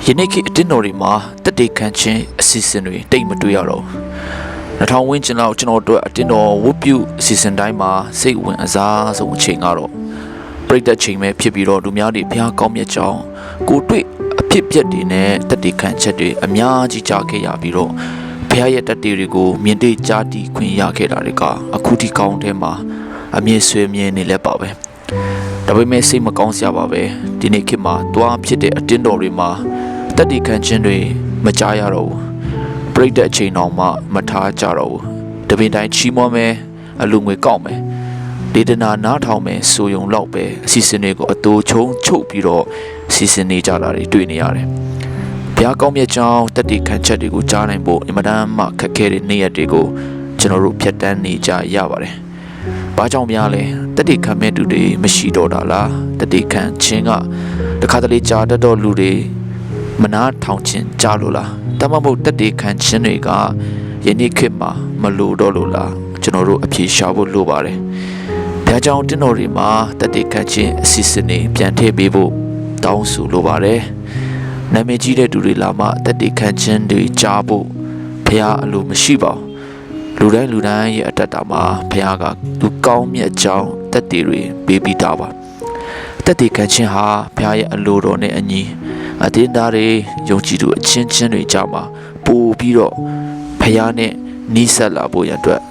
ယနေ့ခေတ်အတင်းတော်တွေမှာတက်တေခန့်ချင်းအစီအစဉ်တွေတိတ်မတွေ့ရတော့2000ဝန်းကျင်လောက်ကျွန်တော်တို့အတင်းတော်ဝတ်ပြုအစီအစဉ်တိုင်းမှာစိတ်ဝင်အစားဆုံးအချိန်ကတော့ပြိတ္တချိန်ပဲဖြစ်ပြီးတော့လူများတွေဘုရားကောင်းမြတ်ကြောင်းကိုတွေ့အဖြစ်ပြက်တွေနဲ့တက်တေခန့်ချက်တွေအများကြီးကြားခဲ့ရပြီးတော့ဘုရားရဲ့တက်တေတွေကိုမြင်တွေ့ကြားတည်ခွင့်ရခဲ့တာတွေကအခုထိကောင်းတဲ့မှာအမြင့်ဆွေမြင်နေလဲပါပဲဒါပေမဲ့စိတ်မကောင်းစရာပါပဲဒီနေ့ခေတ်မှာတွားဖြစ်တဲ့အတင်းတော်တွေမှာတက်တီခန့်ခြင်းတွေမကြားရတော့ဘူးပြိတ္တအချိန်တော်မှမထားကြတော့ဘူးတပင်တိုင်းချီးမွမ်းမယ်အလူငွေကောက်မယ်ဒေသနာနားထောင်မယ်ဆိုယုံလောက်ပဲအစီအစဉ်တွေကိုအတူချုံချုပ်ပြီးတော့စီစဉ်နေကြတာတွေတွေ့နေရတယ်ဘုရားကောင်းမြတ်ကြောင်းတက်တီခန့်ချက်တွေကိုကြားနိုင်ဖို့အင်မတန်မှခက်ခဲတဲ့နေ့ရက်တွေကိုကျွန်တော်တို့ဖြတ်တန်းနေကြရပါတယ်ဘာကြောင့်များလဲတက်တီခန့်မဲ့သူတွေမရှိတော့တာလားတက်တီခန့်ခြင်းကတခါတလေကြားတတ်တော့လူတွေမနာထောင်ခြင်းကြားလို့လားတမမို့တက်တေခံခြင်းတွေကယနေ့ခေတ်မှာမလိုတော့လို့လားကျွန်တော်တို့အဖြေရှာဖို့လိုပါတယ်။ဒါကြောင့်တင်းတော်တွေမှာတက်တေခံခြင်းအစီအစဉ်တွေပြန်ထည့်ပေးဖို့တောင်းဆိုလိုပါတယ်။နာမည်ကြီးတဲ့သူတွေလာမှတက်တေခံခြင်းတွေကြားဖို့ဘုရားအလိုမရှိပါဘူး။လူတိုင်းရဲ့အတ္တတာမှာဘုရားကသူကောင်းမြတ်ကြောင်းတက်တေတွေပေးပြီးသားပါ။တက်တေခံခြင်းဟာဘုရားရဲ့အလိုတော်နဲ့အညီအတင်းသားတွေယုံကြည်သူအချင်းချင်းတွေကြားမှာပို့ပြီးတော့ဖျားနဲ့နီးစပ်လာဖို့ရအတွက်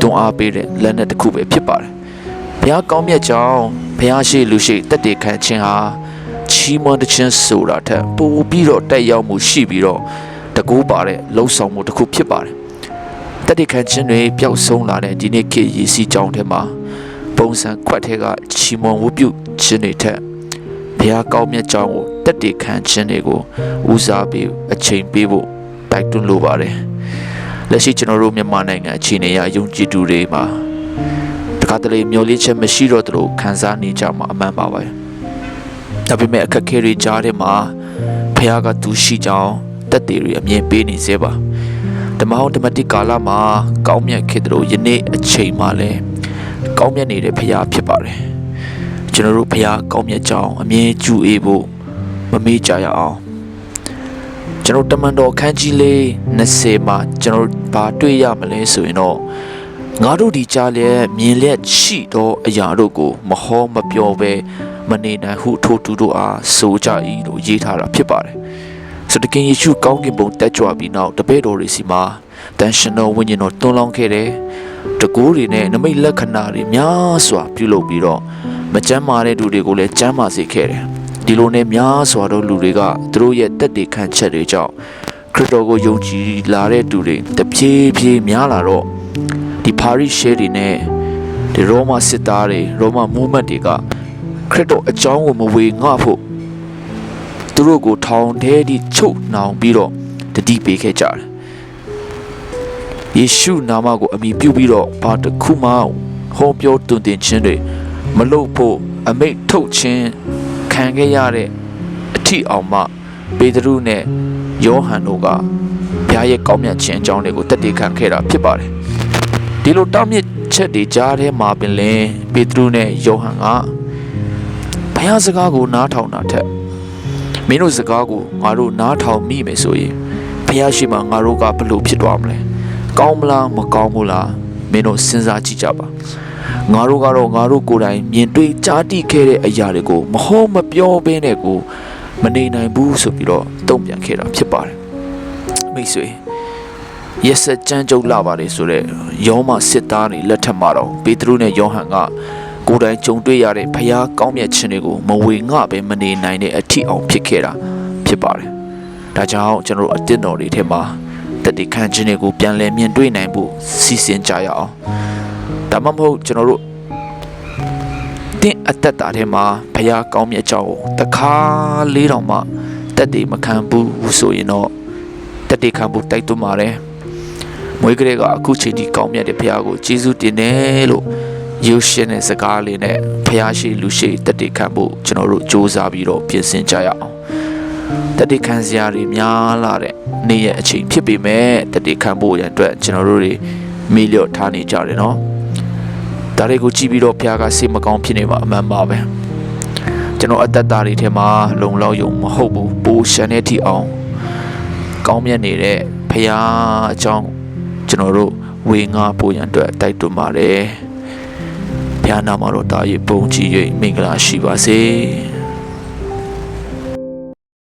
တွန်းအားပေးတဲ့လက်နက်တစ်ခုပဲဖြစ်ပါတယ်။ဘုရားကောင်းမြတ်ကြောင်းဘုရားရှိလူရှိတက်တေခံခြင်းဟာချီးမွမ်းခြင်းဆိုတာထက်ပို့ပြီးတော့တက်ရောက်မှုရှိပြီးတော့တကူပါတဲ့လှုပ်ဆောင်မှုတစ်ခုဖြစ်ပါတယ်။တက်တေခံခြင်းတွေပျောက်ဆုံးလာတဲ့ဒီနေ့ခေတ်ရည်စည်းကြောင်းထဲမှာပုံစံခွက်ထဲကချီးမွမ်းဝတ်ပြုခြင်းတွေထက်ဘုရားကောင်းမြတ်ကြောင်းကိုတက်တေခံခြင်းတွေကိုဦးစားပေးအချိန်ပေးဖို့တိုက်တွန်းလိုပါတယ်လက်ရှိကျွန်တော်တို့မြန်မာနိုင်ငံအခြေအနေအရယုံကြည်သူတွေမှာတခါတလေမျှော်လင့်ချက်မရှိတော့သလိုခံစားနေကြမှာအမှန်ပါပဲဒါပေမဲ့အခက်အခဲတွေကြားထဲမှာဘုရားကသူရှိကြောင်းတက်တေတွေအမြင်ပေးနေစေပါဓမ္မဟောင်းဓမ္မတိကာလမှာကောင်းမြတ်ခဲ့သလိုယနေ့အချိန်မှာလည်းကောင်းမြတ်နေတဲ့ဘုရားဖြစ်ပါတယ်ကျွန်တော်တို့ဘုရားကောင်းမြတ်ကြောင်းအမြဲကြူအေးဖို့မမေ့ကြရအောင်ကျွန်တော်တမန်တော်ခန်းကြီးလေး20မှာကျွန်တော်ဘာတွေ့ရမလဲဆိုရင်တော့ငါတို့ဒီကြားလျက်မြင်လျက်ရှိသောအရာတို့ကိုမဟောမပြောဘဲမနေနိုင်ဟုထိုသူတို့အားဆိုကြ၏လို့ရေးထားတာဖြစ်ပါတယ်ဆိုတကင်ယေရှုကောင်းကင်ဘုံတက်ကြွပြီးနောက်တပည့်တော်တွေစီမှာတန်ရှင်တော်ဝိညာဉ်တော်တွန်းလောင်းခဲ့တယ်တကူတွေနဲ့နမိတ်လက္ခဏာတွေများစွာပြုလုပ်ပြီးတော့မကျမ်းမာတဲ့လူတွေကိုလည်းကျမ်းမာစေခဲ့တယ်ဒီလိုနဲ့များစွာသောလူတွေကသူတို့ရဲ့တက်တေခံချက်တွေကြောင့်ခရစ်တော်ကိုယုံကြည်လာတဲ့သူတွေတဖြည်းဖြည်းများလာတော့ဒီပါရီရှဲတွေနဲ့ဒီရောမစစ်သားတွေရောမမူးမတ်တွေကခရစ်တော်အကြောင်းကိုမဝေငှဖို့သူတို့ကိုထောင်ထဲထိချုပ်နှောင်ပြီးတော့တတိပေးခဲ့ကြတယ်ယေရှုနာမကိုအမိပြုပြီးတော့ဘာတစ်ခုမှဟောပြောတွင်တင်ခြင်းတွေမလုပ်ဖို့အမိန့်ထုတ်ခြင်းခံခဲ့ရတဲ့အထီအောင်မှပေတရုနဲ့ယောဟန်တို့ကဘုရားရဲ့ကောင်းမြတ်ခြင်းအကြောင်းတွေကိုတက်တည်ခံခဲ့တာဖြစ်ပါတယ်ဒီလိုတောင်းမြစ်ချက်တွေကြားထဲမှာပင်လင်ပေတရုနဲ့ယောဟန်ကဘုရားစကားကိုနားထောင်တာထက်မင်းတို့စကားကိုငါတို့နားထောင်မိမယ်ဆိုရင်ဘုရားရှိမှငါတို့ကဘလို့ဖြစ်သွားမလဲကောင်းမလားမကောင်းဘူးလားမင်းတို့စဉ်းစားကြည့်ကြပါငါတို့ကတော့ငါတို့ကိုယ်တိုင်မြင်တွေ့ကြားသိခဲ့တဲ့အရာတွေကိုမဟောမပြောဘဲနဲ့ကိုမနေနိုင်ဘူးဆိုပြီးတော့တုံ့ပြန်ခဲ့တာဖြစ်ပါတယ်မိတ်ဆွေရက်စက်ကြမ်းကြုတ်လာပါတယ်ဆိုတော့ယောမစစ်သားတွေလက်ထက်မှာတော့ပေတရုနဲ့ယောဟန်ကကိုယ်တိုင်ကြုံတွေ့ရတဲ့ဘုရားကောင်းမြတ်ခြင်းတွေကိုမဝေငှပဲမနေနိုင်တဲ့အထီအောင်ဖြစ်ခဲ့တာဖြစ်ပါတယ်ဒါကြောင့်ကျွန်တော်တို့အတင်းတော်တွေထဲမှာတက်တည်ခံခြင်းတွေကိုပြန်လည်မြင်တွေ့နိုင်ဖို့စီစဉ်ကြရအောင်ဒါမှမဟုတ်ကျွန်တော်တို့တင်းအသက်တာထဲမှာဘုရားကောင်းမြတ်ကြောင်းတခါလေးတောင်မှတက်တည်မခံဘူးဆိုရင်တော့တက်တည်ခံဖို့တိုက်တွန်းပါတယ်မွေးကလေးကအခုချိန်ထိကောင်းမြတ်တဲ့ဘုရားကိုကျေးဇူးတင်တယ်လို့ရုပ်ရှင်တဲ့စကားလေးနဲ့ဘုရားရှိလူရှိတက်တည်ခံဖို့ကျွန်တော်တို့စ조사ပြီးတော့ပြင်ဆင်ကြရအောင်တက်တည်ခံစရာတွေများလာတဲ့နေ့ရက်အချိန်ဖြစ်ပေမဲ့တက်တည်ခံဖို့ရန်အတွက်ကျွန်တော်တို့တွေမိလျော့ထားနေကြတယ်နော်ဒါတွေကိုကြည့်ပြီးတော့ဘုရားကစိတ်မကောင်းဖြစ်နေမှာအမှန်ပါပဲ ကျွန်တော်အသက်တာတွေထဲမှာလုံလောက်ယုံမဟုတ်ဘူးပိုးရှန်တဲ့ထိအောင်ကောင်းမြတ်နေတဲ့ဖရာအကြောင်းကျွန်တော်တို့ဝေငါပို့ရန်အတွက်တိုက်တွန်းပါတယ်ဖရာနာမတော်တာ၍ပုံကြည်၍မင်္ဂလာရှိပါစေ